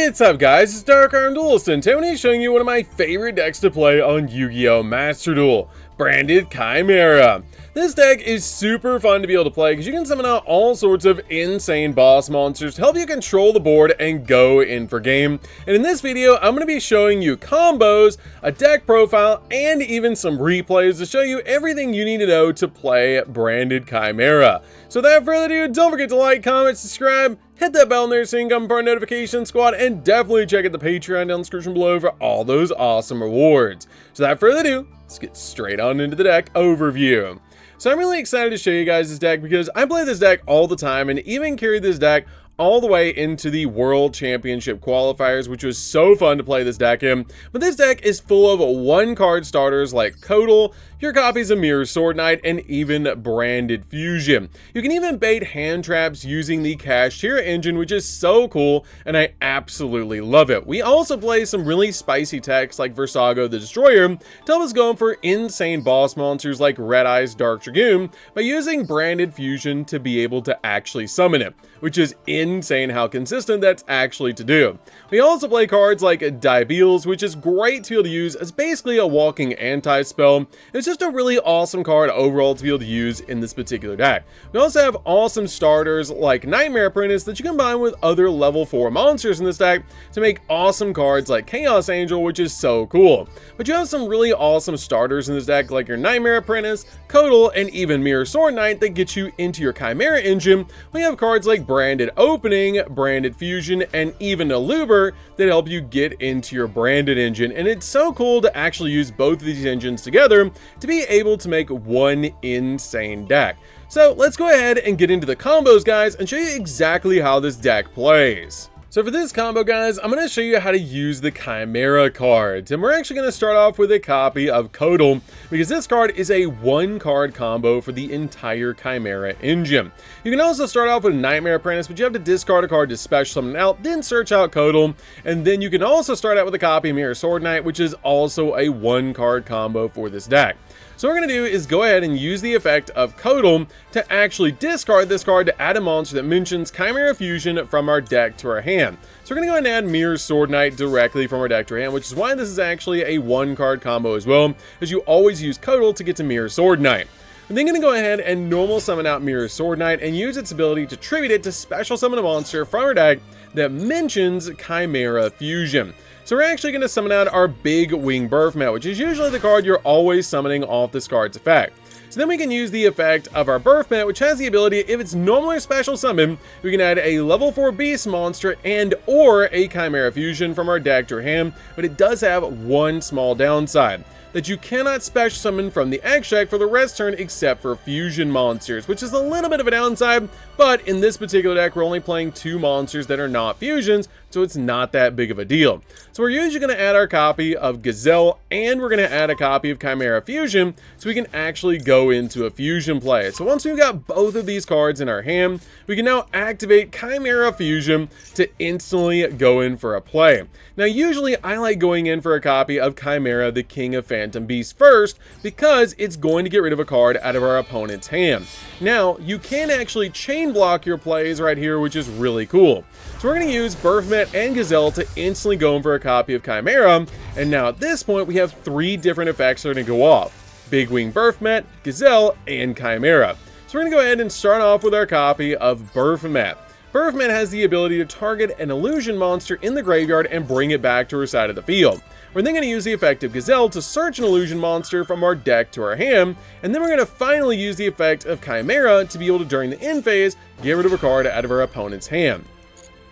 What's up guys, it's DarkArmedDuelist and Tony showing you one of my favorite decks to play on Yu-Gi-Oh! Master Duel, branded Chimera. This deck is super fun to be able to play because you can summon out all sorts of insane boss monsters to help you control the board and go in for game. And in this video, I'm going to be showing you combos, a deck profile, and even some replays to show you everything you need to know to play branded Chimera. So without further ado, don't forget to like, comment, subscribe, hit that bell there so you can become part of the notification squad, and definitely check out the Patreon down in the description below for all those awesome rewards. So without further ado, let's get straight on into the deck overview. So I'm really excited to show you guys this deck because I play this deck all the time and even carried this deck all the way into the World Championship qualifiers, which was so fun to play this deck in. But this deck is full of one-card starters like Cody, your copies of Mirror Sword Knight, and even Branded Fusion. You can even bait hand traps using the CHIMERA engine, which is so cool, and I absolutely love it. We also play some really spicy techs like Versago the Destroyer to help us go for insane boss monsters like Red Eye's Dark Dragoon by using Branded Fusion to be able to actually summon it, which is insane how consistent that's actually to do. We also play cards like Duel, which is great to be able to use as basically a walking anti-spell. It's just a really awesome card overall to be able to use in this particular deck. We also have awesome starters like Nightmare Apprentice that you combine with other level 4 monsters in this deck to make awesome cards like Chaos Angel, which is so cool. But you have some really awesome starters in this deck like your Nightmare Apprentice, Cody, and even Mirror Sword Knight that get you into your Chimera engine. We have cards like Branded Opening, Branded Fusion, and even Eluber that help you get into your branded engine, and it's so cool to actually use both of these engines together to be able to make one insane deck. So let's go ahead and get into the combos, guys, and show you exactly how this deck plays. So for this combo, guys, I'm going to show you how to use the Chimera cards, and we're actually going to start off with a copy of Cody because this card is a one-card combo for the entire Chimera engine. You can also start off with Nightmare Apprentice, but you have to discard a card to special summon out, then search out Cody, and then you can also start out with a copy of Mirror Sword Knight, which is also a one-card combo for this deck. So what we're going to do is go ahead and use the effect of Cody to actually discard this card to add a monster that mentions Chimera Fusion from our deck to our hand. So we're going to go ahead and add Mirror Sword Knight directly from our deck to our hand, which is why this is actually a one-card combo as well, because you always use Cody to get to Mirror Sword Knight. I'm then going to go ahead and normal summon out Mirror Sword Knight and use its ability to tribute it to special summon a monster from our deck that mentions Chimera Fusion. So we're actually going to summon out our Big Wing Birthmat, which is usually the card you're always summoning off this card's effect. So then we can use the effect of our Birthmat, which has the ability, if it's normally a special summon, we can add a level 4 beast monster and or a Chimera Fusion from our deck to our hand, but it does have one small downside, that you cannot special summon from the extract for the rest turn except for fusion monsters, which is a little bit of a downside, but in this particular deck we're only playing 2 monsters that are not fusions, so it's not that big of a deal. So we're usually going to add our copy of Gazelle and we're going to add a copy of Chimera Fusion so we can actually go into a fusion play. So once we've got both of these cards in our hand, we can now activate Chimera Fusion to instantly go in for a play. Now usually I like going in for a copy of Chimera the King of Phantom Beasts first because it's going to get rid of a card out of our opponent's hand. Now you can actually chain block your plays right here, which is really cool. So we're going to use Birthmat and Gazelle to instantly go in for a copy of Chimera, and now at this point we have 3 different effects that are going to go off: Big Wing Birthmat, Gazelle, and Chimera. So we're going to go ahead and start off with our copy of Birthmat. Birthmat has the ability to target an illusion monster in the graveyard and bring it back to our side of the field. We're then going to use the effect of Gazelle to search an illusion monster from our deck to our hand, and then we're going to finally use the effect of Chimera to be able to, during the end phase, get rid of a card out of our opponent's hand.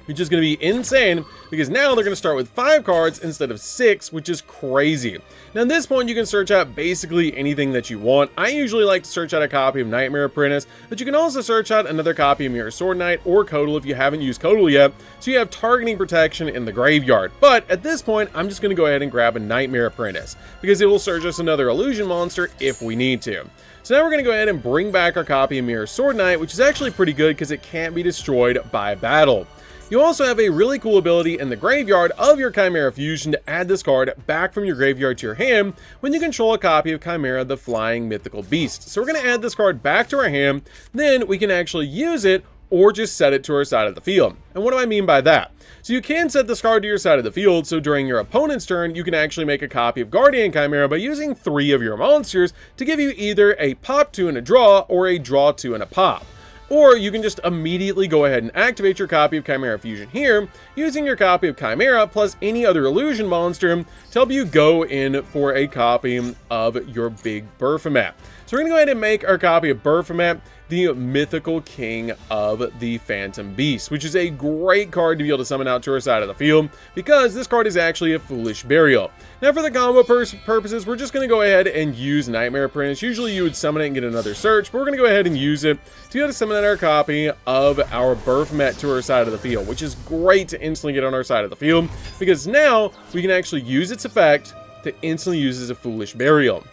Which is going to be insane because now they're going to start with 5 cards instead of 6, which is crazy. Now at this point you can search out basically anything that you want. I usually like to search out a copy of Nightmare Apprentice, but you can also search out another copy of Mirror Sword Knight or Cody if you haven't used Cody yet, so you have targeting protection in the graveyard. But at this point I'm just going to go ahead and grab a Nightmare Apprentice because it will search us another illusion monster if we need to. So now we're going to go ahead and bring back our copy of Mirror Sword Knight, which is actually pretty good because it can't be destroyed by battle. You also have a really cool ability in the graveyard of your Chimera Fusion to add this card back from your graveyard to your hand when you control a copy of Chimera the Flying Mythical Beast. So we're going to add this card back to our hand, then we can actually use it or just set it to our side of the field. And what do I mean by that? So you can set this card to your side of the field, so during your opponent's turn, you can actually make a copy of Guardian Chimera by using 3 of your monsters to give you either a pop 2 and a draw, or a draw 2 and a pop. Or you can just immediately go ahead and activate your copy of Chimera Fusion here, using your copy of Chimera plus any other illusion monster to help you go in for a copy of your big Baphomet. So we're going to go ahead and make our copy of Baphomet the mythical king of the Phantom Beast, which is a great card to be able to summon out to our side of the field, because this card is actually a Foolish Burial. Now for the combo purposes, we're just going to go ahead and use Nightmare Prince. Usually you would summon it and get another search, but we're going to go ahead and use it to be able to summon out our copy of our Baphomet to our side of the field, which is great to instantly get on our side of the field, because now we can actually use its effect to instantly use as a Foolish Burial.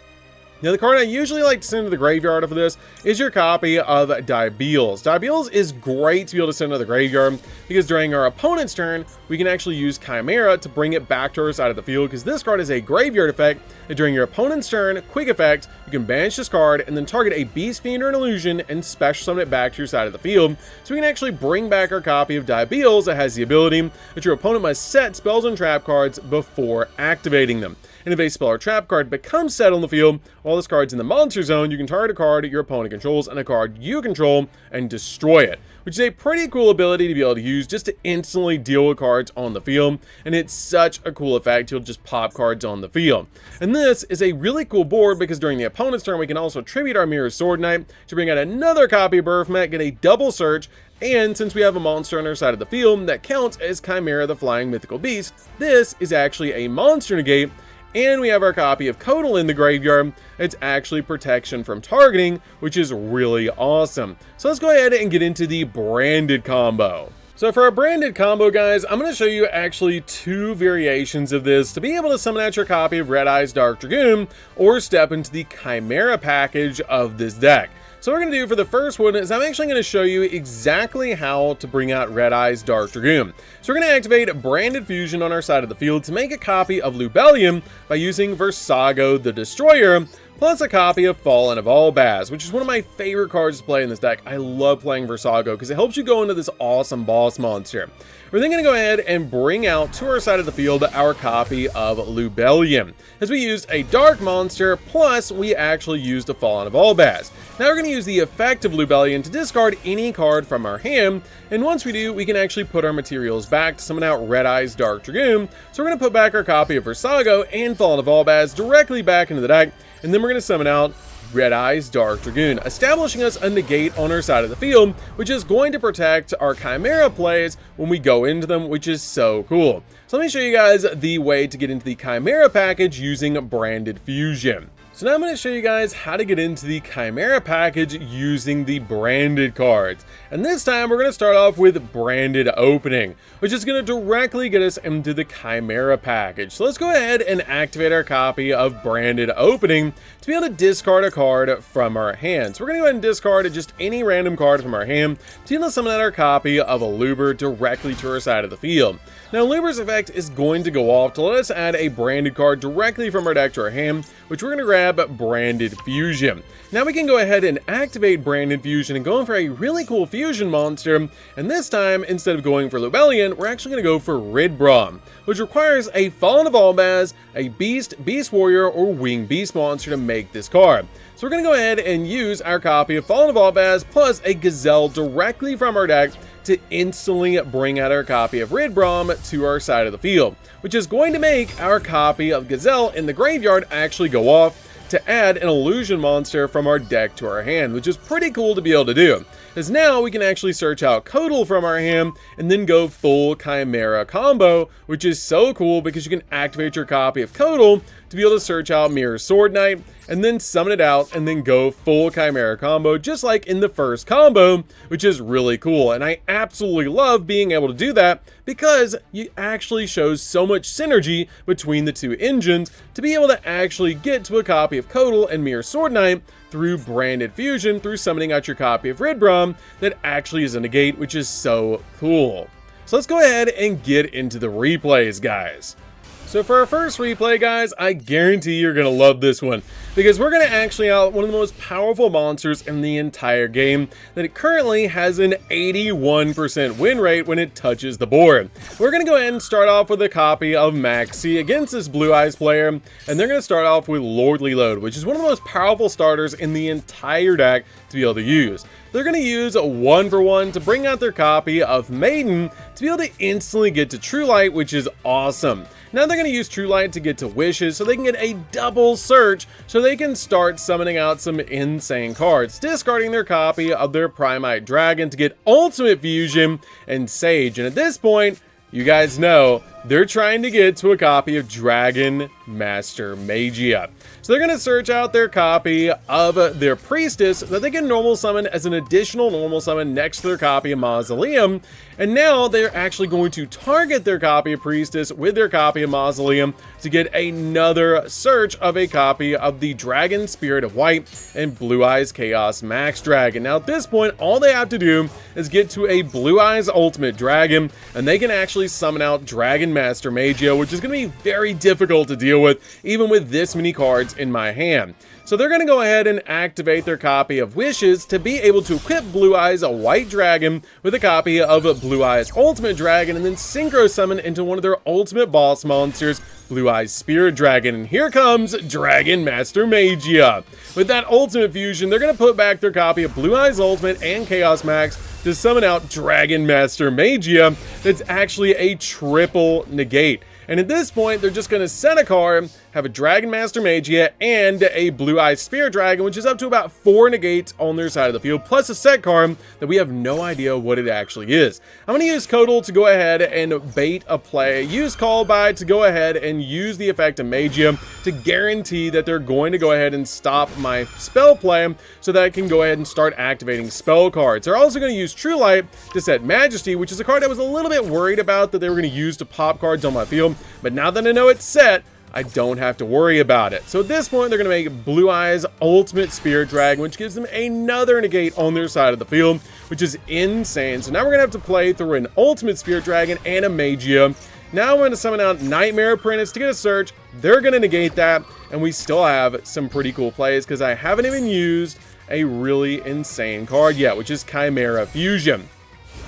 Now, the card I usually like to send to the graveyard for this is your copy of Diabeels. Diabeels is great to be able to send to the graveyard, because during our opponent's turn, we can actually use Chimera to bring it back to our side of the field, because this card is a graveyard effect, and during your opponent's turn, quick effect, you can banish this card and then target a Beast Fiend or an Illusion and special summon it back to your side of the field. So we can actually bring back our copy of Diabeels that has the ability that your opponent must set spells and trap cards before activating them. And if a spell or trap card becomes set on the field while this card's in the monster zone, you can target a card your opponent controls and a card you control and destroy it, which is a pretty cool ability to be able to use just to instantly deal with cards on the field. And it's such a cool effect, you'll just pop cards on the field. And this is a really cool board, because during the opponent's turn, we can also tribute our Mirror Sword Knight to bring out another copy of Baphomet, get a double search, and since we have a monster on our side of the field that counts as Chimera the Flying Mythical Beast, this is actually a monster negate. And we have our copy of Codal in the graveyard. It's actually protection from targeting, which is really awesome. So let's go ahead and get into the branded combo. So for our branded combo, guys, I'm going to show you actually 2 variations of this to be able to summon out your copy of Red Eyes Dark Dragoon, or step into the Chimera package of this deck. So what we're going to do for the first one is I'm actually going to show you exactly how to bring out Red Eyes Dark Dragoon. So we're going to activate Branded Fusion on our side of the field to make a copy of Lubellium by using Versago the Destroyer, plus a copy of Fallen of Albaz, which is one of my favorite cards to play in this deck. I love playing Versago because it helps you go into this awesome boss monster. We're then going to go ahead and bring out to our side of the field our copy of Lubellium, as we used a dark monster, plus we actually used a Fallen of Albaz. Now we're going to use the effect of Lubellium to discard any card from our hand, and once we do, we can actually put our materials back to summon out Red Eyes Dark Dragoon. So we're going to put back our copy of Versago and Fallen of Albaz directly back into the deck, and then we're going to summon out Red Eyes Dark Dragoon, establishing us a negate on our side of the field, which is going to protect our Chimera plays when we go into them, which is so cool. So let me show you guys the way to get into the Chimera package using Branded Fusion. So now I'm going to show you guys how to get into the Chimera package using the branded cards. And this time we're going to start off with Branded Opening, which is going to directly get us into the Chimera package. So let's go ahead and activate our copy of Branded Opening to be able to discard a card from our hand. So we're going to go ahead and discard just any random card from our hand to be able to summon out our copy of a Luber directly to our side of the field. Now Luber's effect is going to go off to let us add a branded card directly from our deck to our hand, which we're going to grab Branded Fusion. Now we can go ahead and activate Branded Fusion and go in for a really cool fusion monster, and this time instead of going for Lubellion, we're actually going to go for Ridbrom, which requires a Fallen of Albaz, a Beast, Beast Warrior, or Winged Beast monster to make this card. So we're going to go ahead and use our copy of Fallen of Albaz plus a Gazelle directly from our deck to instantly bring out our copy of Ridbrom to our side of the field, which is going to make our copy of Gazelle in the graveyard actually go off to add an illusion monster from our deck to our hand, which is pretty cool to be able to do, as now we can actually search out Codal from our hand and then go full Chimera combo, which is so cool because you can activate your copy of Codal to be able to search out Mirror Sword Knight and then summon it out and then go full Chimera combo, just like in the first combo, which is really cool. And I absolutely love being able to do that because it actually shows so much synergy between the two engines to be able to actually get to a copy of Codal and Mirror Sword Knight through Branded Fusion, through summoning out your copy of Ridbrom that actually is a negate, which is so cool. So let's go ahead and get into the replays, guys. So for our first replay, guys, I guarantee you're going to love this one, because we're going to actually out one of the most powerful monsters in the entire game that it currently has an 81% win rate when it touches the board. We're going to go ahead and start off with a copy of Maxi against this Blue Eyes player, and they're going to start off with Lordly Load, which is one of the most powerful starters in the entire deck to be able to use. They're going to use a 1-for-1 to bring out their copy of Maiden to be able to instantly get to True Light, which is awesome. Now they're going to use True Light to get to Wishes so they can get a double search so they can start summoning out some insane cards, discarding their copy of their Primite Dragon to get Ultimate Fusion and Sage. And at this point, you guys know they're trying to get to a copy of Dragon Master Magia. So they're going to search out their copy of their Priestess that they can normal summon as an additional normal summon next to their copy of Mausoleum. And now they're actually going to target their copy of Priestess with their copy of Mausoleum to get another search of a copy of the Dragon Spirit of White and Blue Eyes Chaos Max Dragon. Now at this point, all they have to do is get to a Blue Eyes Ultimate Dragon, and they can actually summon out Dragon Master Magia, which is going to be very difficult to deal with, even with this many cards in my hand. So they're going to go ahead and activate their copy of Wishes to be able to equip Blue Eyes a White Dragon with a copy of Blue Eyes Ultimate Dragon, and then synchro summon into one of their ultimate boss monsters, Blue Eyes Spirit Dragon. And here comes Dragon Master Magia. With that Ultimate Fusion, they're going to put back their copy of Blue Eyes Ultimate and Chaos Max to summon out Dragon Master Magia that's actually a triple negate. And at this point, they're just going to set a card, have a Dragon Master Magia, and a Blue Eyes Spirit Dragon, which is up to about 4 negates on their side of the field, plus a set card that we have no idea what it actually is. I'm going to use Codal to go ahead and bait a play, use Call By to go ahead and use the effect of Magia to guarantee that they're going to go ahead and stop my spell play so that I can go ahead and start activating spell cards. They're also going to use True Light to set Majesty, which is a card I was a little bit worried about that they were going to use to pop cards on my field, but now that I know it's set, I don't have to worry about it. So at this point, they're going to make Blue Eyes Ultimate Spirit Dragon, which gives them another negate on their side of the field, which is insane. So now we're going to have to play through an Ultimate Spirit Dragon and a Magia. Now I'm going to summon out Nightmare Apprentice to get a search. They're going to negate that, and we still have some pretty cool plays because I haven't even used a really insane card yet, which is Chimera Fusion.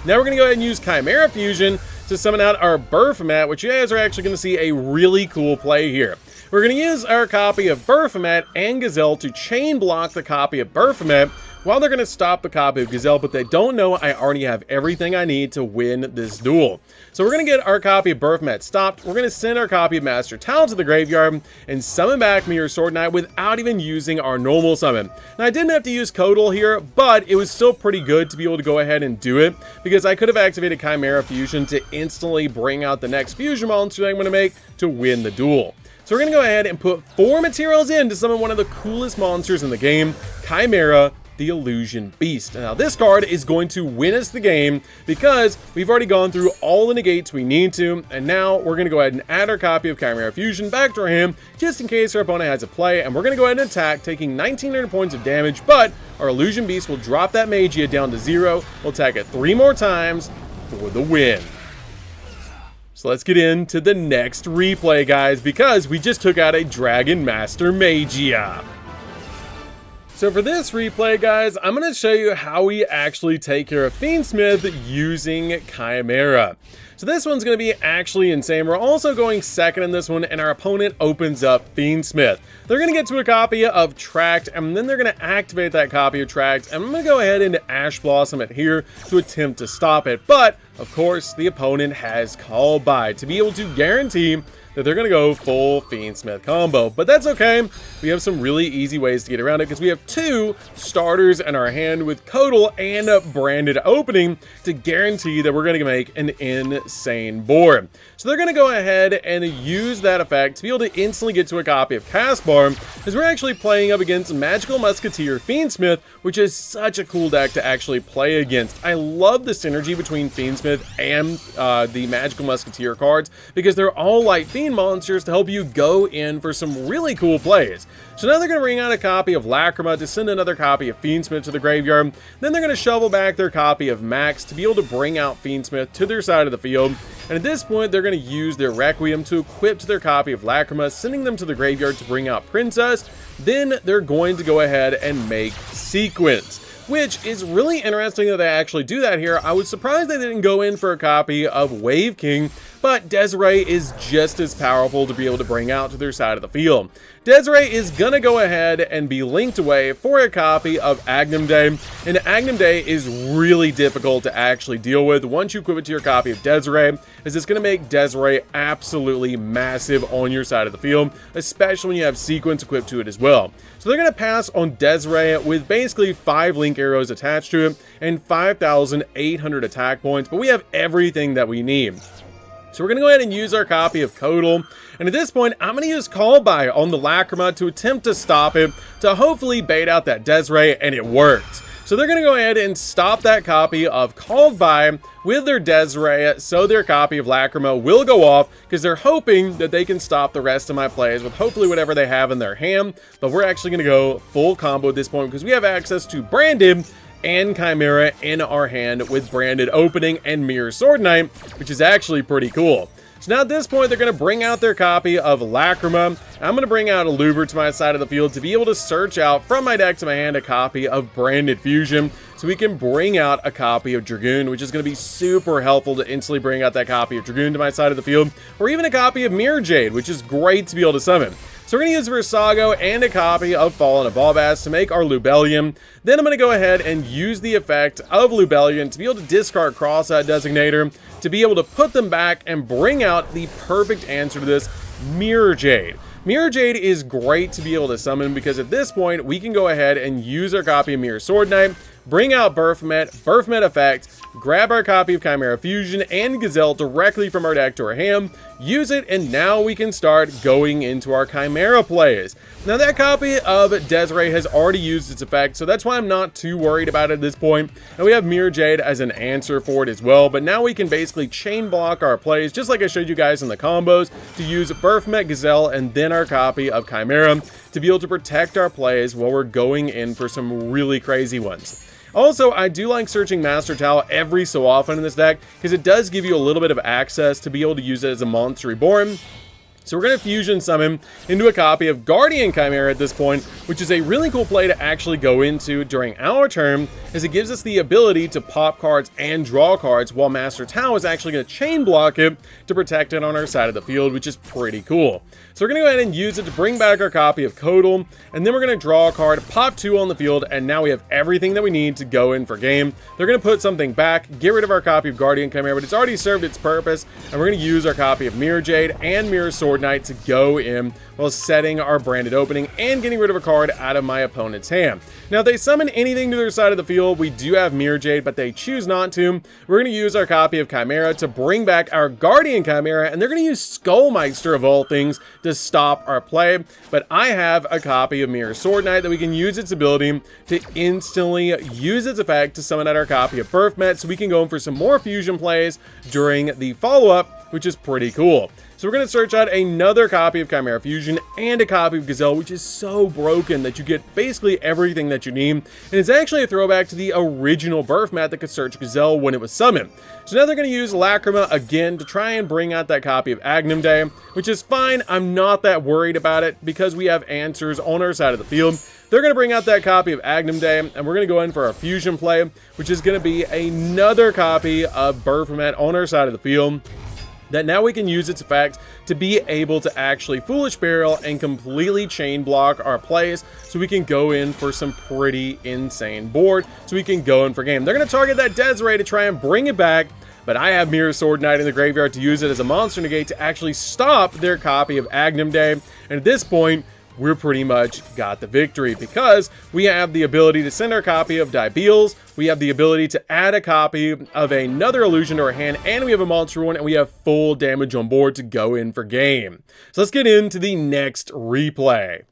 Now we're going to go ahead and use Chimera Fusion to summon out our Baphomet, which you guys are actually going to see a really cool play here. We're going to use our copy of Baphomet and Gazelle to chain block the copy of Baphomet while they're going to stop the copy of Gazelle, but they don't know I already have everything I need to win this duel. So we're going to get our copy of Baphomet stopped. We're going to send our copy of Master Talon to the graveyard and summon back Mirror Sword Knight without even using our normal summon. Now I didn't have to use Codal here, but it was still pretty good to be able to go ahead and do it because I could have activated Chimera Fusion to instantly bring out the next fusion monster that I'm going to make to win the duel. So we're going to go ahead and put 4 materials in to summon one of the coolest monsters in the game, Chimera the Illusion Beast. Now this card is going to win us the game because we've already gone through all the negates we need to, and now we're going to go ahead and add our copy of Chimera Fusion back to our hand just in case our opponent has a play, and we're going to go ahead and attack, taking 1900 points of damage, but our Illusion Beast will drop that Magia down to 0. We'll attack it 3 more times for the win. So let's get into the next replay, guys, because we just took out a Dragon Master Magia. So for this replay, guys, I'm going to show you how we actually take care of Fiendsmith using Chimera. So this one's going to be actually insane. We're also going second in this one, and our opponent opens up Fiendsmith. They're going to get to a copy of Tract, and then they're going to activate that copy of Tract, and I'm going to go ahead and Ash Blossom it here to attempt to stop it. But, of course, the opponent has Call By to be able to guarantee that they're going to go full Fiendsmith combo. But that's okay. We have some really easy ways to get around it because we have 2 starters in our hand with Codal and Branded Opening to guarantee that we're going to make an insane board. So they're going to go ahead and use that effect to be able to instantly get to a copy of Caspar, because we're actually playing up against Magical Musketeer Fiendsmith, which is such a cool deck to actually play against. I love the synergy between Fiendsmith Fiendsmith and the Magical Musketeer cards, because they're all like Fiend monsters to help you go in for some really cool plays. So now they're going to bring out a copy of Lacrima to send another copy of Fiendsmith to the graveyard. Then they're going to shovel back their copy of Max to be able to bring out Fiendsmith to their side of the field. And at this point, they're going to use their Requiem to equip to their copy of Lacrima, sending them to the graveyard to bring out Princess. Then they're going to go ahead and make Sequence, which is really interesting that they actually do that here. I was surprised they didn't go in for a copy of Wave King, but Desiree is just as powerful to be able to bring out to their side of the field. Desiree is gonna go ahead and be linked away for a copy of Agnum Day, and Agnum Day is really difficult to actually deal with once you equip it to your copy of Desiree, as it's gonna make Desiree absolutely massive on your side of the field, especially when you have Sequence equipped to it as well. So they're gonna pass on Desiree with basically 5 link arrows attached to it and 5,800 attack points, but we have everything that we need. So we're going to go ahead and use our copy of Codal, and at this point, I'm going to use Call By on the Lacrima to attempt to stop it, to hopefully bait out that Desiree, and it worked. So they're going to go ahead and stop that copy of Called By with their Desiree, so their copy of Lacrima will go off, because they're hoping that they can stop the rest of my plays with hopefully whatever they have in their hand, but we're actually going to go full combo at this point, because we have access to Branded and Chimera in our hand with Branded Opening and Mirror Sword Knight, which is actually pretty cool. So now at this point, they're going to bring out their copy of Lacrima. I'm going to bring out a Luber to my side of the field to be able to search out from my deck to my hand a copy of Branded Fusion, so we can bring out a copy of Dragoon, which is going to be super helpful to instantly bring out that copy of Dragoon to my side of the field, or even a copy of Mirror Jade, which is great to be able to summon. So we're going to use Versago and a copy of Fallen Evolvaz to make our Lubellion. Then I'm going to go ahead and use the effect of Lubellion to be able to discard Cross-Eyed Designator, to be able to put them back and bring out the perfect answer to this, Mirror Jade. Mirror Jade is great to be able to summon, because at this point, we can go ahead and use our copy of Mirror Sword Knight, bring out Birthmet effect, grab our copy of Chimera Fusion and Gazelle directly from our deck to our hand, use it, and now we can start going into our Chimera plays. Now that copy of Desiree has already used its effect, so that's why I'm not too worried about it at this point. And we have Mirror Jade as an answer for it as well, but now we can basically chain block our plays, just like I showed you guys in the combos, to use Birthmet Gazelle and then our copy of Chimera to be able to protect our plays while we're going in for some really crazy ones. Also, I do like searching Master Towel every so often in this deck, because it does give you a little bit of access to be able to use it as a Monster Reborn. So we're going to fusion summon into a copy of Guardian Chimera at this point, which is a really cool play to actually go into during our turn, as it gives us the ability to pop cards and draw cards, while Master Tao is actually going to chain block it to protect it on our side of the field, which is pretty cool. So we're going to go ahead and use it to bring back our copy of Codal, and then we're going to draw a card, pop 2 on the field, and now we have everything that we need to go in for game. They're going to put something back, get rid of our copy of Guardian Chimera, but it's already served its purpose, and we're going to use our copy of Mirror Jade and Mirror Sword Knight to go in while setting our Branded Opening and getting rid of a card out of my opponent's hand. Now, if they summon anything to their side of the field, we do have Mirror Jade, but they choose not to. We're going to use our copy of Chimera to bring back our Guardian Chimera, and they're going to use Skullmeister of all things to stop our play. But I have a copy of Mirror Sword Knight that we can use its ability to instantly use its effect to summon out our copy of Birthmet, so we can go in for some more fusion plays during the follow-up, which is pretty cool. So we're going to search out another copy of Chimera Fusion and a copy of Gazelle, which is so broken that you get basically everything that you need. And it's actually a throwback to the original Birthmat that could search Gazelle when it was summoned. So now they're going to use Lacrima again to try and bring out that copy of Agnum Day, which is fine. I'm not that worried about it because we have answers on our side of the field. They're going to bring out that copy of Agnum Day, and we're going to go in for our fusion play, which is going to be another copy of Birthmat on our side of the field, that now we can use its effect to be able to actually Foolish Burial and completely chain block our plays, so we can go in for some pretty insane board, so we can go in for game. They're going to target that Desiree to try and bring it back, but I have Mirror Sword Knight in the graveyard to use it as a monster negate to actually stop their copy of Agnum Day, and at this point, we're pretty much got the victory because we have the ability to send our copy of Dibeals, we have the ability to add a copy of another illusion to our hand, and we have a monster one, and we have full damage on board to go in for game. So let's get into the next replay.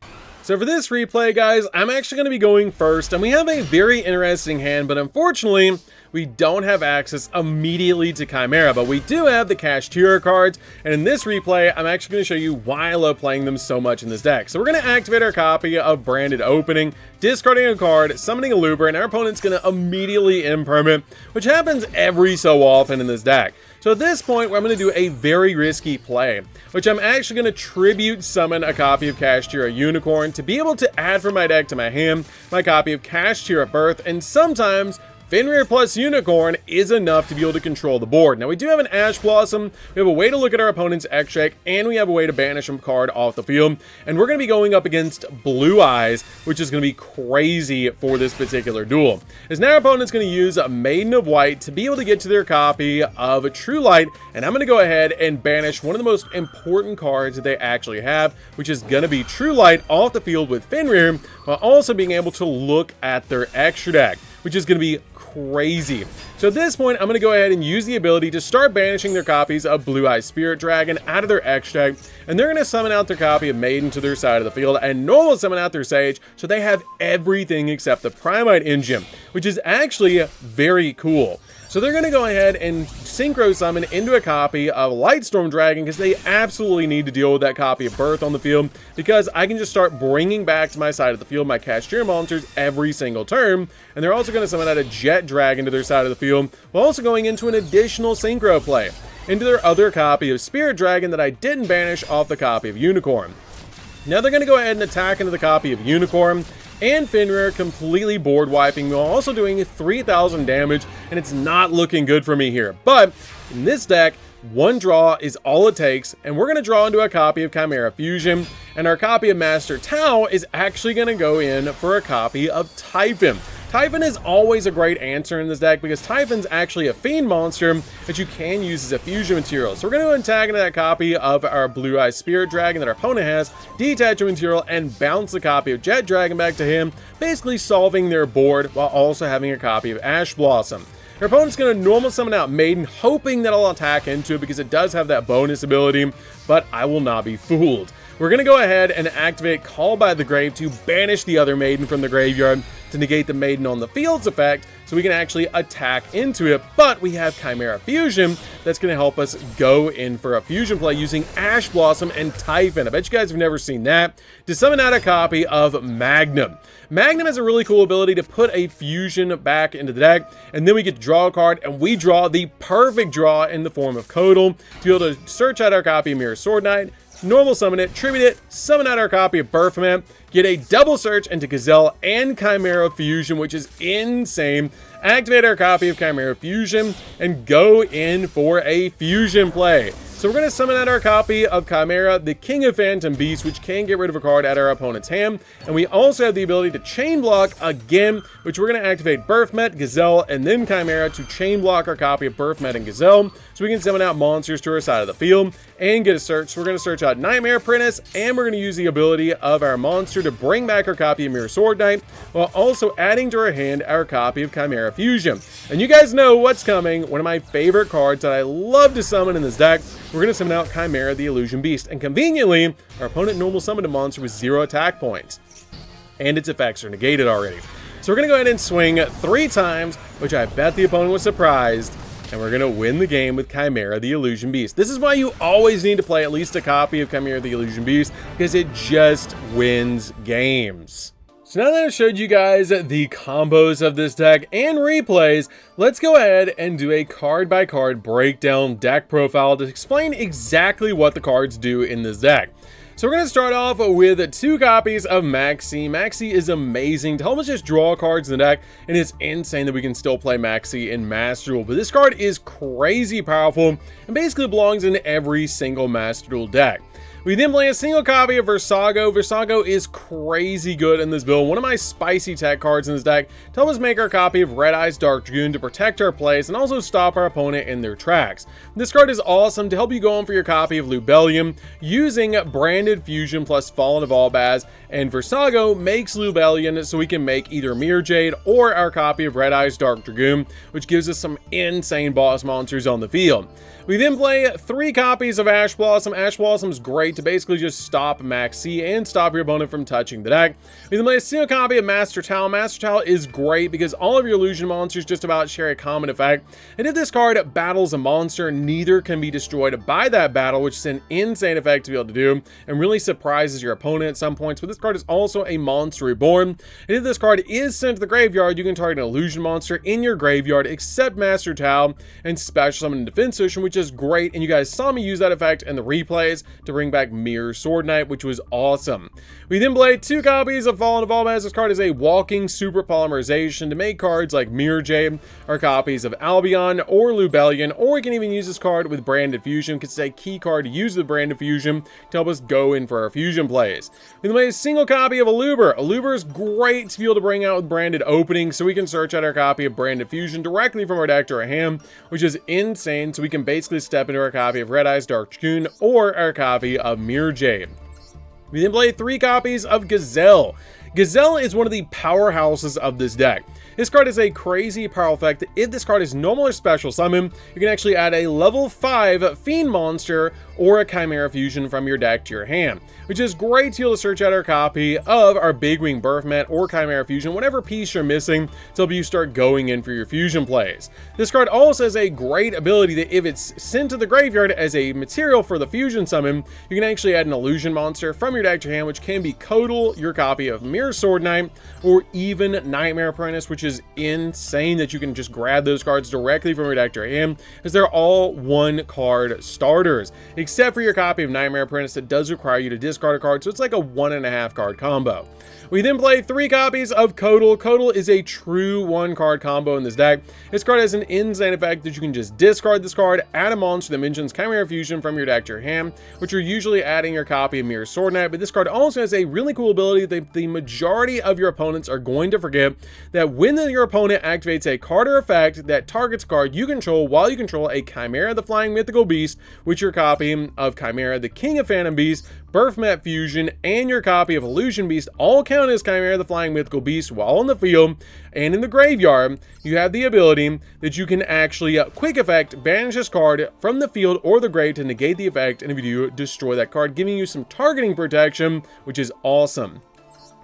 So for this replay, guys, I'm actually going to be going first, and we have a very interesting hand, but unfortunately, we don't have access immediately to Chimera, but we do have the CHIMERA cards, and in this replay, I'm actually going to show you why I love playing them so much in this deck. So we're going to activate our copy of Branded Opening, discarding a card, summoning a Looper, and our opponent's going to immediately impermanent, which happens every so often in this deck. So at this point, I'm going to do a very risky play, which I'm actually going to tribute summon a copy of CHIMERA Unicorn to be able to add from my deck to my hand my copy of CHIMERA Birth, and sometimes Fenrir plus Unicorn is enough to be able to control the board. Now we do have an Ash Blossom, we have a way to look at our opponent's extract, and we have a way to banish a card off the field, and we're going to be going up against Blue Eyes, which is going to be crazy for this particular duel. As now our opponent's going to use a Maiden of White to be able to get to their copy of True Light, and I'm going to go ahead and banish one of the most important cards that they actually have, which is going to be True Light off the field with Fenrir, while also being able to look at their extra deck, which is going to be crazy. So at this point, I'm going to go ahead and use the ability to start banishing their copies of Blue Eye Spirit Dragon out of their extract, and they're going to summon out their copy of Maiden to their side of the field, and normal summon out their Sage, so they have everything except the Primite Engine, which is actually very cool. So they're going to go ahead and synchro summon into a copy of Lightstorm Dragon because they absolutely need to deal with that copy of Birth on the field, because I can just start bringing back to my side of the field my CHIMERA monsters every single turn, and they're also going to summon out a Jet Dragon to their side of the field, while also going into an additional synchro play into their other copy of Spirit Dragon that I didn't banish off the copy of Unicorn. Now they're going to go ahead and attack into the copy of Unicorn and Fenrir, completely board wiping me while also doing 3,000 damage, and it's not looking good for me here. But in this deck, one draw is all it takes, and we're going to draw into a copy of Chimera Fusion, and our copy of Master Tau is actually going to go in for a copy of Typhon. Typhon is always a great answer in this deck because Typhon's actually a Fiend monster that you can use as a fusion material. So we're going to attack into that copy of our Blue Eye Spirit Dragon that our opponent has, detach a material, and bounce the copy of Jet Dragon back to him, basically solving their board while also having a copy of Ash Blossom. Your opponent's going to normal summon out Maiden, hoping that I'll attack into it because it does have that bonus ability, but I will not be fooled. We're going to go ahead and activate Call by the Grave to banish the other Maiden from the graveyard to negate the Maiden on the field's effect, so we can actually attack into it. But we have Chimera Fusion that's going to help us go in for a fusion play using Ash Blossom and Typhon. I bet you guys have never seen that. To summon out a copy of Magnum. Magnum has a really cool ability to put a fusion back into the deck, and then we get to draw a card, and we draw the perfect draw in the form of Codal to be able to search out our copy of Mirror Sword Knight, normal summon it, tribute it, summon out our copy of Birthman, get a double search into Gazelle and Chimera Fusion, which is insane, activate our copy of Chimera Fusion, and go in for a fusion play. So we're going to summon out our copy of Chimera, the King of Phantom Beasts, which can get rid of a card at our opponent's hand. And we also have the ability to chain block again, which we're going to activate Birthmet, Gazelle, and then Chimera to chain block our copy of Birthmet and Gazelle, so we can summon out monsters to our side of the field and get a search. So we're going to search out Nightmare Apprentice, and we're going to use the ability of our monster to bring back our copy of Mirror Sword Knight, while also adding to our hand our copy of Chimera Fusion. And you guys know what's coming, one of my favorite cards that I love to summon in this deck. We're going to summon out Chimera the Illusion Beast, and conveniently, our opponent normal summoned a monster with 0 attack points, and its effects are negated already. So we're going to go ahead and swing 3 times, which I bet the opponent was surprised, and we're going to win the game with Chimera the Illusion Beast. This is why you always need to play at least a copy of Chimera the Illusion Beast, because it just wins games. So now that I've showed you guys the combos of this deck and replays, let's go ahead and do a card-by-card breakdown deck profile to explain exactly what the cards do in this deck. So we're going to start off with 2 copies of Maxi. Maxi is amazing to help us just draw cards in the deck, and it's insane that we can still play Maxi in Master Duel. But this card is crazy powerful and basically belongs in every single Master Duel deck. We then play a single copy of Versago. Versago is crazy good in this build. One of my spicy tech cards in this deck to help us make our copy of Red Eyes Dark Dragoon to protect our plays and also stop our opponent in their tracks. This card is awesome to help you go on for your copy of Lubellium using Branded Fusion plus Fallen of Albaz, and Versago makes Lubellion so we can make either Mirror Jade or our copy of Red Eyes Dark Dragoon, which gives us some insane boss monsters on the field. We then play 3 copies of Ash Blossom. Ash Blossom's great to basically just stop Max C and stop your opponent from touching the deck. We then play a single copy of Master Towel. Master Towel is great because all of your illusion monsters just about share a common effect. And if this card battles a monster, neither can be destroyed by that battle, which is an insane effect to be able to do and really surprises your opponent at some points. But this card is also a monster reborn. And if this card is sent to the graveyard, you can target an illusion monster in your graveyard except Master Towel and special summon in Defense Ocean, which is great. And you guys saw me use that effect in the replays to bring back Mirror Sword Knight, which was awesome. We then play 2 copies of Fallen Evolved. This card is a walking super polymerization to make cards like Mirror Jade or copies of Albion or Lubellion, or you can even use this card with Branded Fusion because it's a key card to use the Branded Fusion to help us go in for our fusion plays. We then play a single copy of Aluber. Aluber is great to be able to bring out with Branded Openings, so we can search out our copy of Branded Fusion directly from our deck to our hand, which is insane. So we can basically step into our copy of Red Eyes Dark Cocoon or our copy of Mirror Jade. We then play 3 copies of Gazelle. Gazelle is one of the powerhouses of this deck. This card is a crazy powerful effect. If this card is normal or special summon, you can actually add a level 5 Fiend monster or a Chimera Fusion from your deck to your hand, which is great to be able to search out our copy of our Big Wing Birthmat or Chimera Fusion, whatever piece you're missing, to help you start going in for your fusion plays. This card also has a great ability that if it's sent to the graveyard as a material for the fusion summon, you can actually add an illusion monster from your deck to your hand, which can be Codal, your copy of Mirror Sword Knight, or even Nightmare Apprentice, which is insane that you can just grab those cards directly from your deck to your hand, because they're all 1 card starters, except for your copy of Nightmare Apprentice that does require you to discard a card, so it's like a 1.5 card combo. We then play 3 copies of Codal. Codal is a true 1 card combo in this deck. This card has an insane effect that you can just discard this card, add a monster that mentions Chimera Fusion from your deck to your hand, which you're usually adding your copy of Mirror Sword Knight. But this card also has a really cool ability that the majority of your opponents are going to forget, that when your opponent activates a card or effect that targets a card you control while you control a Chimera the Flying Mythical Beast, which your copy of Chimera the King of Phantom Beasts, Birthmat Fusion, and your copy of Illusion Beast all count as Chimera the Flying Mythical Beast while on the field. And in the graveyard, you have the ability that you can actually quick effect banish this card from the field or the grave to negate the effect, and if you do, destroy that card, giving you some targeting protection, which is awesome.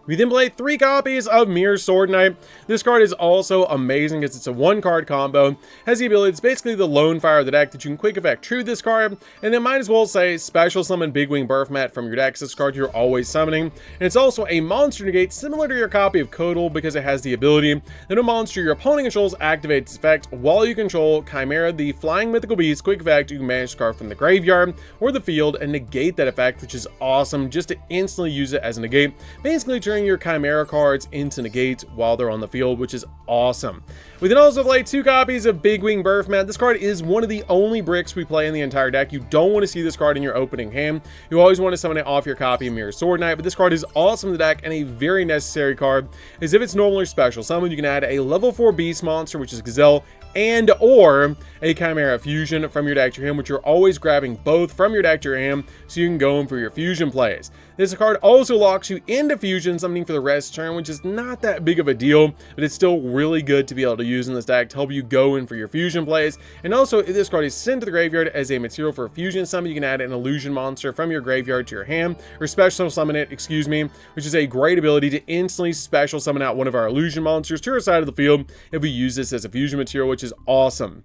We then play 3 copies of Mirror Sword Knight. This card is also amazing because it's a 1 card combo. Has the ability, it's basically the lone fire of the deck that you can quick effect true this card, and then might as well say special summon Big Wing Birthmat from your deck, because this card you're always summoning. And it's also a monster negate similar to your copy of Codal, because it has the ability that a monster your opponent controls activates its effect while you control Chimera the Flying Mythical Beast. Quick effect, you can banish the card from the graveyard or the field and negate that effect, which is awesome just to instantly use it as a negate, basically turning your Chimera cards into negates while they're on the field, which is awesome. We then also play 2 copies of Big Wing Birthmat. This card is one of the only bricks we play in the entire deck. You don't want to see this card in your opening hand. You always want to summon it off your copy of Mirror Sword Knight, but this card is awesome in the deck and a very necessary card, as if it's normal or special summon, you can add a level 4 beast monster, which is Gazelle, and or a Chimera Fusion from your deck to your hand, which you're always grabbing both from your deck to your hand so you can go in for your fusion plays. This card also locks you into fusion summoning for the rest of the turn, which is not that big of a deal, but it's still really good to be able to use in this deck to help you go in for your fusion plays. And also, if this card is sent to the graveyard as a material for a fusion summon, you can add an illusion monster from your graveyard to your hand, or special summon it, which is a great ability to instantly special summon out one of our illusion monsters to our side of the field if we use this as a fusion material, which is awesome.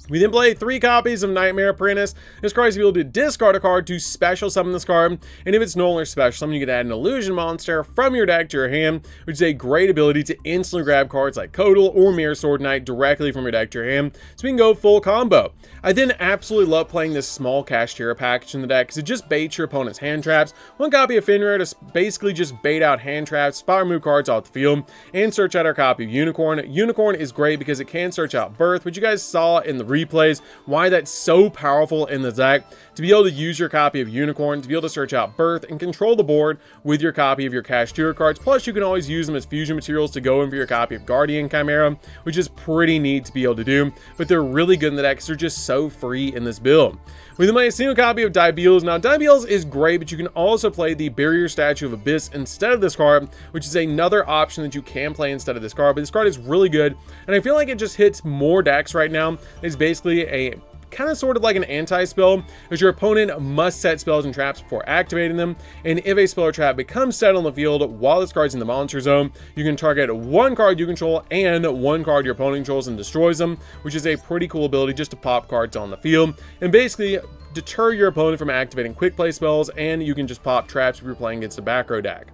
We then play 3 copies of Nightmare Apprentice. This card is able to discard a card to special summon this card, and if it's normal or special summon, you can add an illusion monster from your deck to your hand, which is a great ability to instantly grab cards like Codal or Mirror Sword Knight directly from your deck to your hand, so we can go full combo. I then absolutely love playing this small Kashtira package in the deck because it just baits your opponent's hand traps. 1 copy of Fenrir to basically just bait out hand traps, spot remove cards off the field, and search out our copy of Unicorn. Unicorn is great because it can search out Birth, which you guys saw in the replays, why that's so powerful in the deck, to be able to use your copy of Unicorn, to be able to search out Birth and control the board with your copy of your Kashtira cards. Plus, you can always use them as fusion materials to go in for your copy of Guardian Chimera, which is pretty neat to be able to do, but they're really good in the deck because they're just so free in this build. We then play a single copy of Dibeels. Now, Dibeels is great, but you can also play the Barrier Statue of Abyss instead of this card, which is another option that you can play instead of this card. But this card is really good, and I feel like it just hits more decks right now. It's basically a kind of sort of like an anti-spell, as your opponent must set spells and traps before activating them, and if a spell or trap becomes set on the field while this card's in the monster zone, you can target one card you control and one card your opponent controls and destroys them, which is a pretty cool ability just to pop cards on the field, and basically deter your opponent from activating quick play spells, and you can just pop traps if you're playing against a back row deck.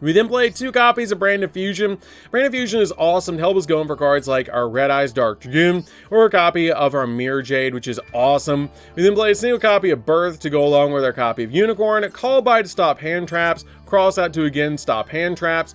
We then played 2 copies of Brand Fusion. Brand Fusion is awesome to help us going for cards like our Red Eyes Dark Dragoon, or a copy of our Mirror Jade, which is awesome. We then played a single copy of Birth to go along with our copy of Unicorn, Call By to stop hand traps, Cross Out to again stop hand traps,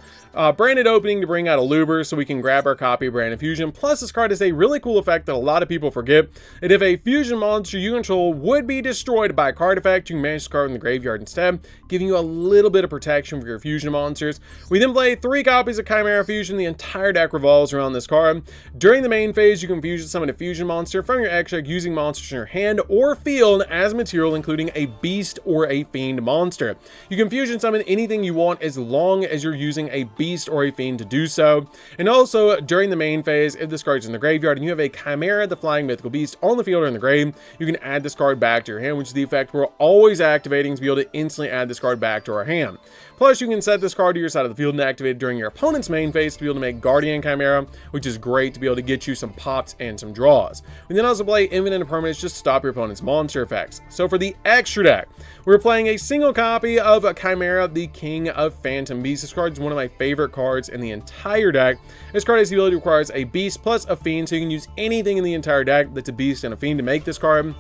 Branded Opening to bring out a Luber so we can grab our copy of Brand Fusion. Plus, this card has a really cool effect that a lot of people forget, that if a fusion monster you control would be destroyed by a card effect, you can manage the card in the graveyard instead, giving you a little bit of protection for your fusion monsters. We then play 3 copies of Chimera Fusion. The entire deck revolves around this card. During the main phase, you can fusion summon a fusion monster from your extra deck using monsters in your hand or field as material, including a beast or a fiend monster. You can fusion summon anything you want as long as you're using a beast or a fiend to do so. And also, during the main phase, if this card is in the graveyard and you have a Chimera, the flying mythical beast, on the field or in the grave, you can add this card back to your hand, which is the effect we're always activating to be able to instantly add this card back to our hand. Plus, you can set this card to your side of the field and activate it during your opponent's main phase to be able to make Guardian Chimera, which is great to be able to get you some pops and some draws. We then also play Infinite Impermanence just to stop your opponent's monster effects. So for the extra deck, we're playing a single copy of Chimera, the King of Phantom Beasts. This card is one of my favorite cards in the entire deck. This card has the ability requires a beast plus a fiend, so you can use anything in the entire deck that's a beast and a fiend to make this card.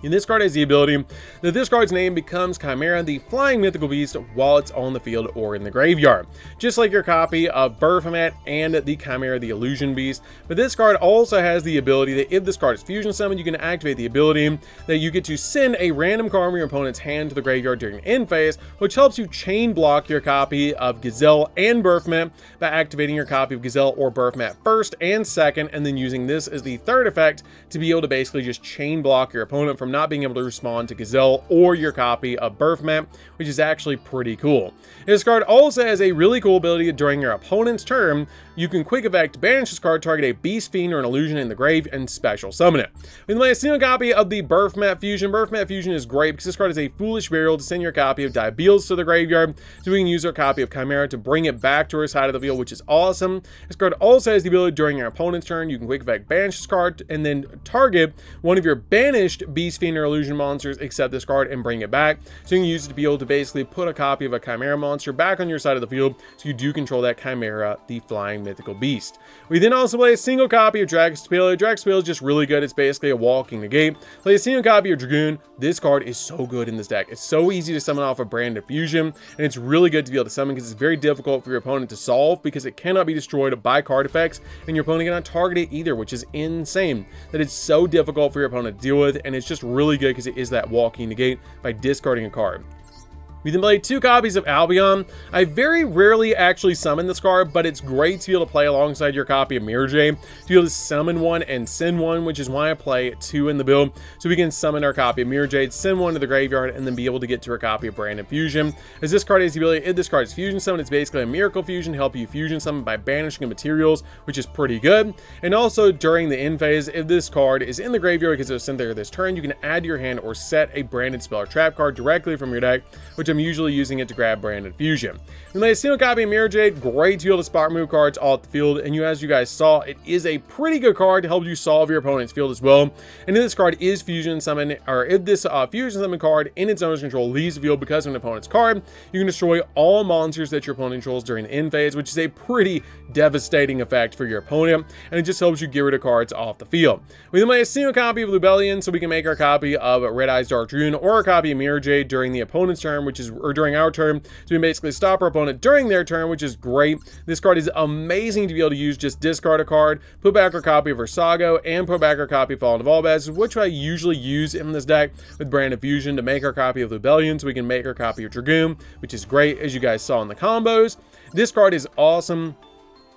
And this card has the ability that this card's name becomes Chimera, the flying mythical beast, while it's on the field or in the graveyard. Just like your copy of Baphomet and the Chimera, the illusion beast. But this card also has the ability that if this card is fusion summoned, you can activate the ability that you get to send a random card from your opponent's hand to the graveyard during the end phase, which helps you chain block your copy of Gazelle and Baphomet by activating your copy of Gazelle or Baphomet first and second, and then using this as the third effect to be able to basically just chain block your opponent from not being able to respond to Gazelle or your copy of Baphomet, which is actually pretty cool. This card also has a really cool ability during your opponent's turn. You can quick effect banish this card, target a beast, fiend, or an illusion in the grave, and special summon it. We play a single copy of the Baphomet Fusion. Baphomet Fusion is great because this card is a foolish burial to send your copy of Diabeles to the graveyard, so we can use our copy of Chimera to bring it back to our side of the field, which is awesome. This card also has the ability during your opponent's turn, you can quick effect banish this card and then target one of your banished beast, fiend, or illusion monsters, except this card, and bring it back. So you can use it to be able to basically put a copy of a Chimera monster back on your side of the field, so you do control that Chimera, the flying mythical beast. We then also play a single copy of Dragon's Spiel. Dragon's Spiel is just really good. It's basically a walking negate. Play a single copy of Dragoon. This card is so good in this deck. It's so easy to summon off a Brand Fusion, and it's really good to be able to summon because it's very difficult for your opponent to solve because it cannot be destroyed by card effects, and your opponent cannot target it either, which is insane that it's so difficult for your opponent to deal with, and it's just really good because it is that walking negate by discarding a card. We then played 2 copies of Albion. I very rarely actually summon this card, but it's great to be able to play alongside your copy of Mirror Jade, to be able to summon one and send one, which is why I play 2 in the build, so we can summon our copy of Mirror Jade, send one to the graveyard, and then be able to get to our copy of Brand Fusion. As this card has the ability, if this card is fusion summon, it's basically a miracle fusion, help you fusion summon by banishing materials, which is pretty good. And also during the end phase, if this card is in the graveyard because it was sent there this turn, you can add to your hand or set a branded spell or trap card directly from your deck, which I'm usually using it to grab Branded Fusion. We play a single copy of Mirror Jade. Great to be able to spot move cards off the field, and as you guys saw, it is a pretty good card to help you solve your opponent's field as well. And if this card is fusion summon, or if this fusion summon card in its owner's control leaves the field because of an opponent's card, you can destroy all monsters that your opponent controls during the end phase, which is a pretty devastating effect for your opponent, and it just helps you get rid of cards off the field. We then play a single copy of Lubellion, so we can make our copy of Red Eyes Dark Dragoon or a copy of Mirror Jade during the opponent's turn, which is, or during our turn, so we basically stop our opponent during their turn, which is great. This card is amazing to be able to use. Just discard a card, put back our copy of Versago, and put back our copy of Fallen of Albaz, which I usually use in this deck with Brand of Fusion to make our copy of Lubellion, so we can make our copy of Dragoon, which is great, as you guys saw in the combos. This card is awesome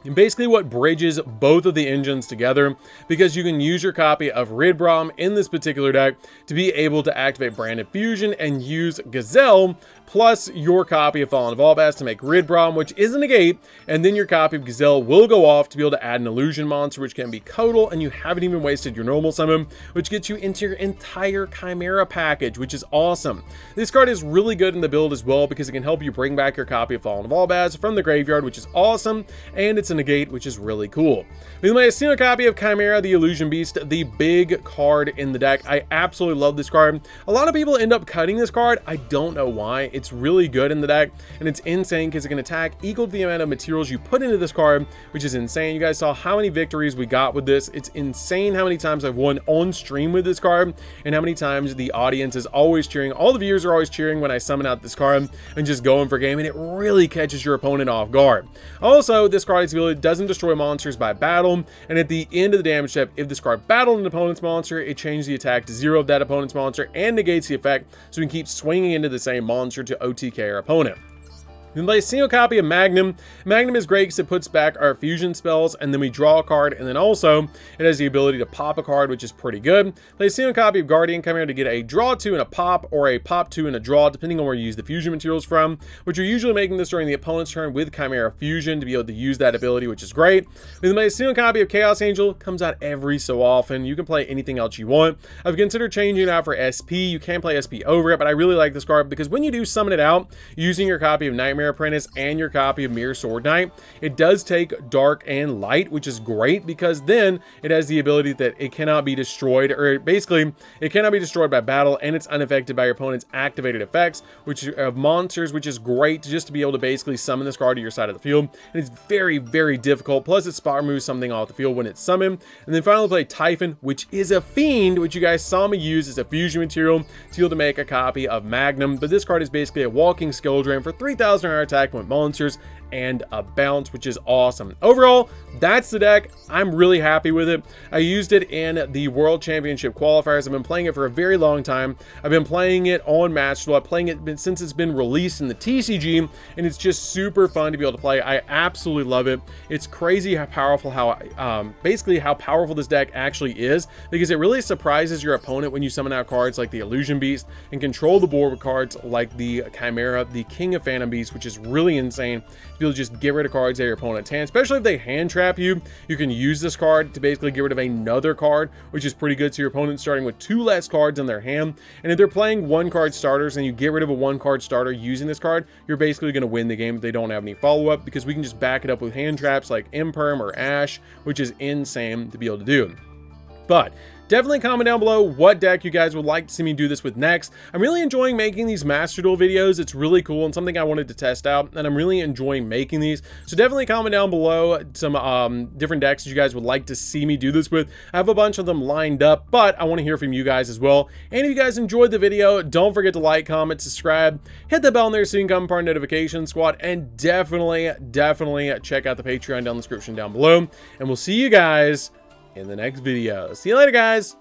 and basically what bridges both of the engines together, because you can use your copy of Ridbrom in this particular deck to be able to activate Branded Fusion and use Gazelle plus your copy of Fallen Volbas to make Ridbrom, which is a negate, and then your copy of Gazelle will go off to be able to add an illusion monster, which can be Codal, and you haven't even wasted your normal summon, which gets you into your entire Chimera package, which is awesome. This card is really good in the build as well because it can help you bring back your copy of Fallen Volbas from the graveyard, which is awesome, and it's a negate, which is really cool. With my single copy of Chimera, the Illusion Beast, the big card in the deck. I absolutely love this card. A lot of people end up cutting this card. I don't know why. It's really good in the deck, and it's insane because it can attack equal to the amount of materials you put into this card, which is insane. You guys saw how many victories we got with this. It's insane how many times I've won on stream with this card, and how many times the audience is always cheering. All the viewers are always cheering when I summon out this card and just going for game, and it really catches your opponent off guard. Also, this card's ability doesn't destroy monsters by battle, and at the end of the damage step, if this card battled an opponent's monster, it changes the attack to 0 of that opponent's monster and negates the effect, so we can keep swinging into the same monster to OTK our opponent. We can play a single copy of Magnum. Magnum is great because it puts back our fusion spells, and then we draw a card, and then also it has the ability to pop a card, which is pretty good. Play a single copy of Guardian Chimera to get a draw 2 and a pop, or a pop 2 and a draw, depending on where you use the fusion materials from, which you're usually making this during the opponent's turn with Chimera Fusion to be able to use that ability, which is great. We can play a single copy of Chaos Angel. Comes out every so often. You can play anything else you want. I've considered changing it out for SP. You can play SP over it, but I really like this card because when you do summon it out using your copy of Nightmare Apprentice and your copy of Mirror Sword Knight, it does take dark and light, which is great because then it has the ability that it cannot be destroyed, or basically it cannot be destroyed by battle, and it's unaffected by your opponent's activated effects, which of monsters, which is great just to be able to basically summon this card to your side of the field. And it's very, very difficult. Plus, it spot removes something off the field when it's summoned. And then finally play Typhon, which is a fiend, which you guys saw me use as a fusion material to be able to make a copy of Magnum. But this card is basically a walking skill drain for 3,000 hour attack with monsters and a bounce, which is awesome. Overall, that's the deck. I'm really happy with it. I used it in the World Championship qualifiers. I've been playing it for a very long time. I've been playing it on Match Duel. I'm playing it since it's been released in the TCG, and it's just super fun to be able to play. I absolutely love it. It's crazy how powerful, basically how powerful this deck actually is, because it really surprises your opponent when you summon out cards like the Illusion Beast and control the board with cards like the Chimera, the King of Phantom Beasts, which is really insane to be able to just get rid of cards at your opponent's hand, especially if they hand trap you. You can use this card to basically get rid of another card, which is pretty good. So your opponent's starting with 2 less cards in their hand, and if they're playing 1-card starters and you get rid of a 1-card starter using this card, you're basically going to win the game if they don't have any follow-up, because we can just back it up with hand traps like Imperm or Ash, which is insane to be able to do. But definitely comment down below what deck you guys would like to see me do this with next. I'm really enjoying making these Master Duel videos. It's really cool and something I wanted to test out, and I'm really enjoying making these. So definitely comment down below some different decks that you guys would like to see me do this with. I have a bunch of them lined up, but I want to hear from you guys as well. And if you guys enjoyed the video, don't forget to like, comment, subscribe, hit the bell in there so you can become part of the notification squad, and definitely check out the Patreon down in the description down below. And we'll see you guys in the next video. See you later, guys.